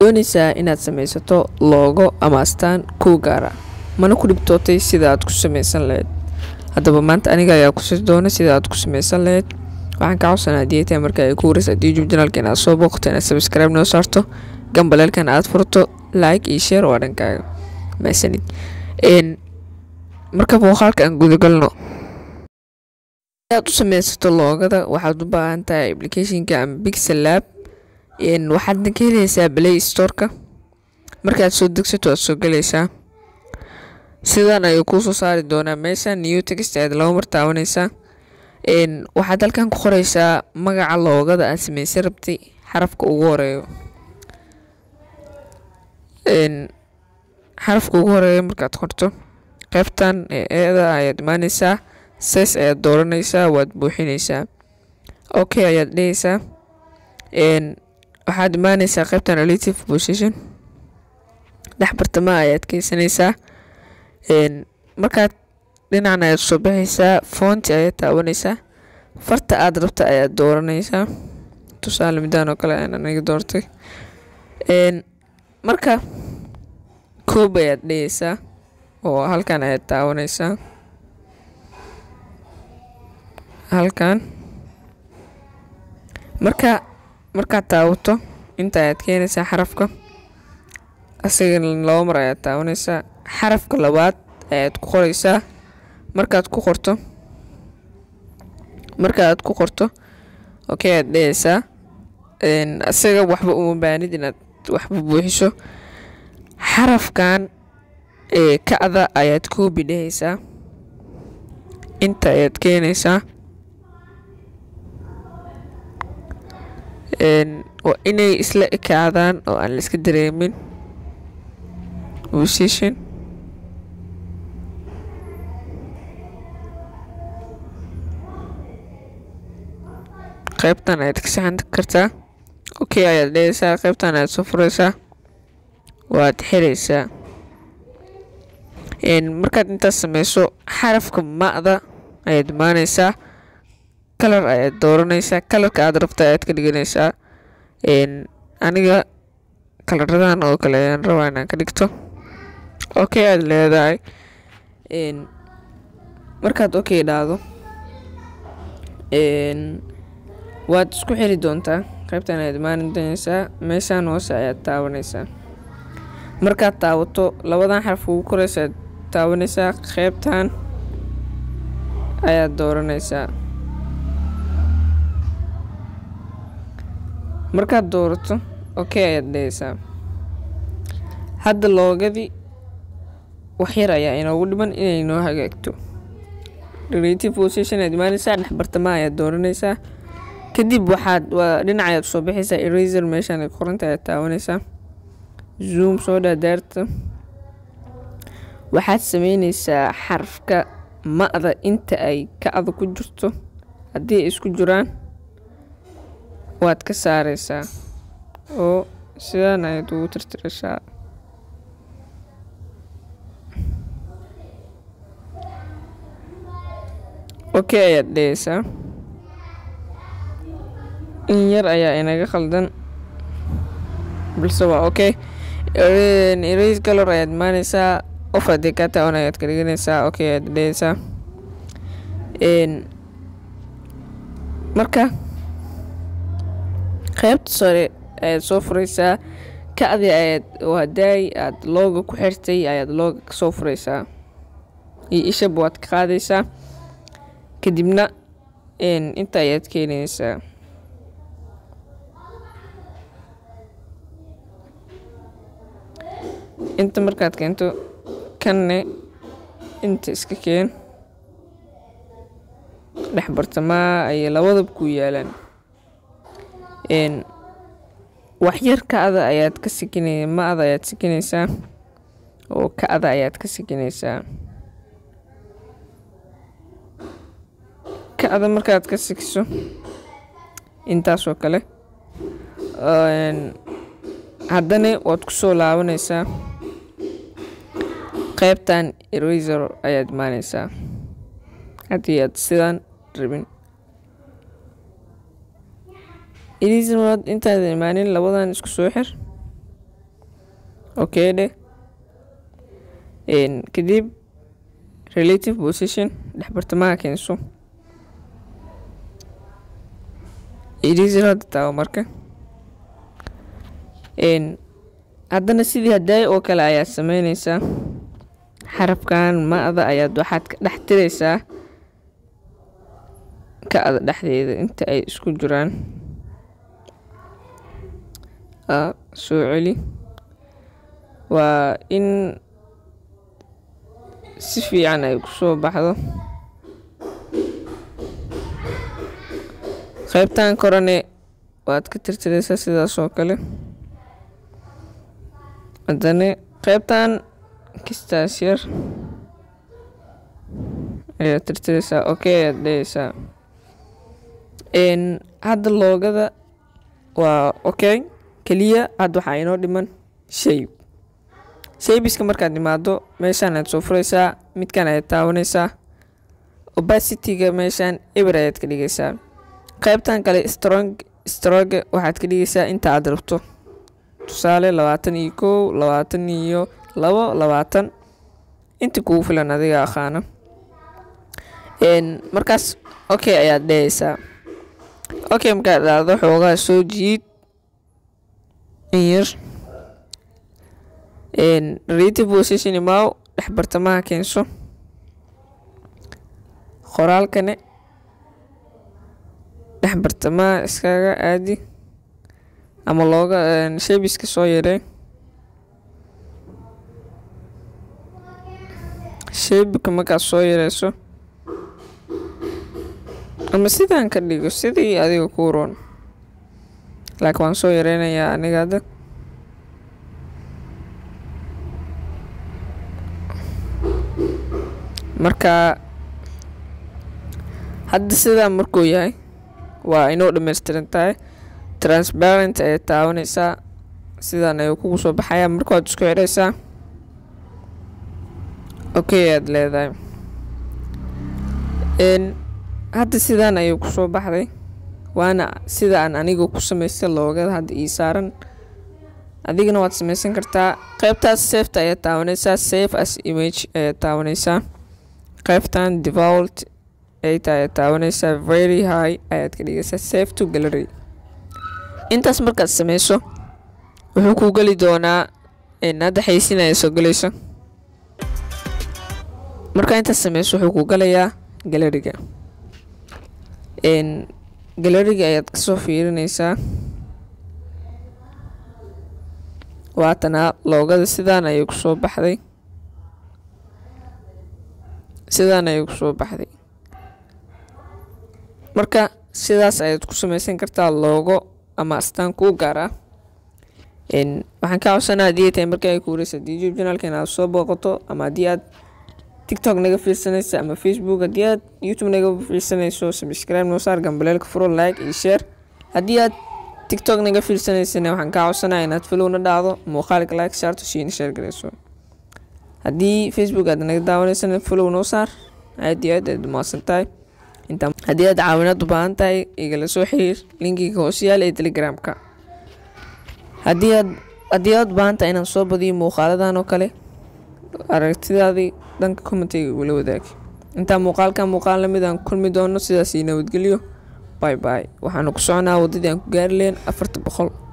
doonaysaa inaad samaysato logo ama astaan kuu gaara mana ku dhibtootay sida aad ku samaysan lahayd. Haddaba maanta aniga ayaa ku sii doona sida aad ku samaysan lahayd. Waxaan ka codsanaa diyeeta marka ay ku waraysa YouTube channel-kan aad soo booqato inaad subscribe noo saarto, gambaleelkan aad furto, like iyo share waa dhankaaga. Maasanid. Marka muuqaalka aan guda galno. Aad u samaysato logada waxaad u baahan tahay application-ka ama Pixel Lab. waxaad ka helaysaa Play Store-ka. markaad soo degsato aad soo galaysaa sidaan ayuu kuu soo saari doonaa meesha new text aad laba mar taabanaysaa. waxaad halkan ku qoraysaa magaca logada aad samaysay rabtay xarafka ugu horeeyo. xarafka ugu horeeyo markaad qorto qaybtan eeda ayaad imaanaysaa, size ayaad dooranaysaa, waad buuxinaysaa. Okay ayaad dhehaysaa. waxaad imaanaysaa qaybtan relative position, dhex bartamaha ayaad keensanaysaa. markaad dhinacna ayaad soo baxaysaa, font ayaad taabanaysaa, farta aad rabta ayaad dooranaysaa. tusaale midaan oo kale aan aniga doortay. marka koob ayaad dhehaysaa oo halkan ayaad taabanaysaa, halkan. markaad taabato inta ayaad keenaysaa xarafka, asagana laba mar ayaad taabanaysaa. xarafka labaad ayaad ku qoraysaa. markaad ku qorto okay aad dhehaysaa. asaga waxba uma baahnid inaad waxba buuxiso. xarafkan ka'da ayaad copy dhehaysaa, inta ayaad keenaysaa. waa inay isla ekaadaan oo aan la iska dareemin position. qaybtan ayaad ka saxan kartaa. okay ayaad dhehaysaa, qaybtan ayaad soo furaysaa, waad xiraysaa. markaad intaas samayso xarafka ma'da ayaad imaanaysaa, color ayaad dooranaysaa, colorka aad rabta ayaad ka dhiganaysaa. aniga colorradan oo kale ayaan rabaa inaan ka dhigto. okay aad leedahay. markaad okay dhahdo waad isku xiri doontaa. qaybtan ayaad imaanaysaa, meeshaan hoose ayaad taabanaysaa. markaad taabato labadan xaraf ugu koraysa ayaad taabanaysaa, qaybtan ayaad dooranaysaa. markaad doorato okay ayaad dhehaysaa. hadda logadii wax yar ayaa inoogu dhiman inay noo hagaagto. relative position ayaad imaanaysaa, dhex bartamaha ayaad dooranaysaa. kadib waa dhinac ayaad soo bixaysaa, eraser meeshaan ay qoranta ayaad taabanaysaa. zoom soo dhaadaarta. waxaad samaynaysaa xarafka ma'da inta ay ka'da ku jirto. haddii ay isku jiraan waad ka saaraysaa oo sidaan ayaad ugu tirtiraysaa. okay ayaad dhehaysaa. in yar ayaa inaga khaldan balse waa okay. erase color ayaad imaanaysaa, off haddii ka taa on ayaad ka dhiganaysaa. okay ayaad dhehaysaa. marka qaybta sare ayaad soo furaysaa, ka'dii ayaad hadday aad logo ku xirtay ayaad logo ka soo furaysaa, iyo ishaba waad ka qaadaysaa. kadibna inta ayaad keenaysaa. inta markaad keento kanne inta iska keen, dhex bartamaha ayay labadaba ku yaalaan. wax yar ka'da ayaad ka sikinaysaa, ma'da ayaad sikinaysaa oo ka'da ayaad ka sikinaysaa. ka'da markaad ka sikiso intaasoo kale haddana waad ku soo laabanaysaa. qaybtan eraser ayaad imaanaysaa haddii aad sidaan rabin. eraser intaad imaanin labadan isku soo xir. okay dheh. Kadib relative position dhex bartamaha keenso. eraser hadda taawo marka. haddana sidii hadday oo kale ayaad sameynaysaa. xarafkan ma'da ayaad waxaad ka dhex tiraysaa ka'da dhexdeeda inta ay isku jiraan. soo celi. waa in si fiican ay kusoo baxdo. qaybtan korane waad ka tirtiraysaa sidaas oo kale. haddana qaybtan kistaas yar ayaad tirtiraysaa. okay ayaad dhehaysaa. hadda loogada waa okay keliya. hadda waxaa inoo dhiman shape. shapeska markaad imaado meeshaan ayaad soo furaysaa. midkan ayaad taawanaysaa. opacityga meeshaan eber ayaad ka dhigaysaa. qaybtan kale stroke waxaad ka dhigaysaa inta aad rabto. tusaale 21 22 20 inta kugu filan adiga aqaana. markaas okay ayaad dhehaysaa. okay markaad dhahdo xoogaa soo jiid yar. relative position imaaw dhex bartamaha keenso. qoraalkane dhex bartamaha iskaga aadi ama looga shabiska soo yaree. shabika markaad soo yareyso ama sidaan ka dhigo sidii adiga ku roon. laakiin waan soo yareynayaa aniga hadda. marka hadda sidaan markuu yahay waa inoo dhammaystiran tahay. transparent ayaad taawanaysaa. sidaan ayuu kugu soo baxayaa. marka waad isku xidhaysaa. okay ayaad leedahay. hadda sidaan ayuu kusoo baxday. waana sida aan aniga ku samaystay loogada hadda ii saaran. adigana waad samaysan kartaa. qaybtaas save ayaad taawanaysaa. save as image ayaad taawanaysaa. qaybtan default ayaad taawanaysaa. very high ayaad ka dhigaysaa. save to gallery. intaas markaad samayso wuxuu ku gali doonaa hadda xaysiinaya soo galayso. marka intaas samayso wuxuu ku galayaa galleriga. galleriga ayaad kasoo fiirinaysaa. waatana loogada sidaan ayay kusoo baxday. sidaan ayay kusoo baxday. marka sidaas ayaad ku samaysan kartaa loogo ama astaan kuu gaar ah. waxaan ka codsanaa haddii ay tahay markii ay ku wareysay youtube channelkeena aad soo booqato, ama haddii aad tiktok naga fiirsanaysa ama facebook, haddii aad youtube naga fiirsanayso subscribe noo saar, gambaleelka furo, like iyo share. haddii aad tiktok naga fiirsanaysana waxaan ka codsanaa inaad follow na dhacdo, muuqaalka like saarto, siina share gareyso. haddii facebook aad naga daawanaysana follow noo saar. aad iyo aad aad umahadsan tahay. haddii aad caawinaad u baahan tahay igala soo xiriir linkiga hoos yaala ee telegramka. haddii aad baahan tahay inaan soo badiyo muuqaaladan oo kale, aragtidaadii dhanka commentiga igula wadaag. intaa muuqaal lamid aan kulmi doono. sidaas nabadgelyo. bye bye. waxaanu ku soconaa wadadii aan ku gaari lahayn 400.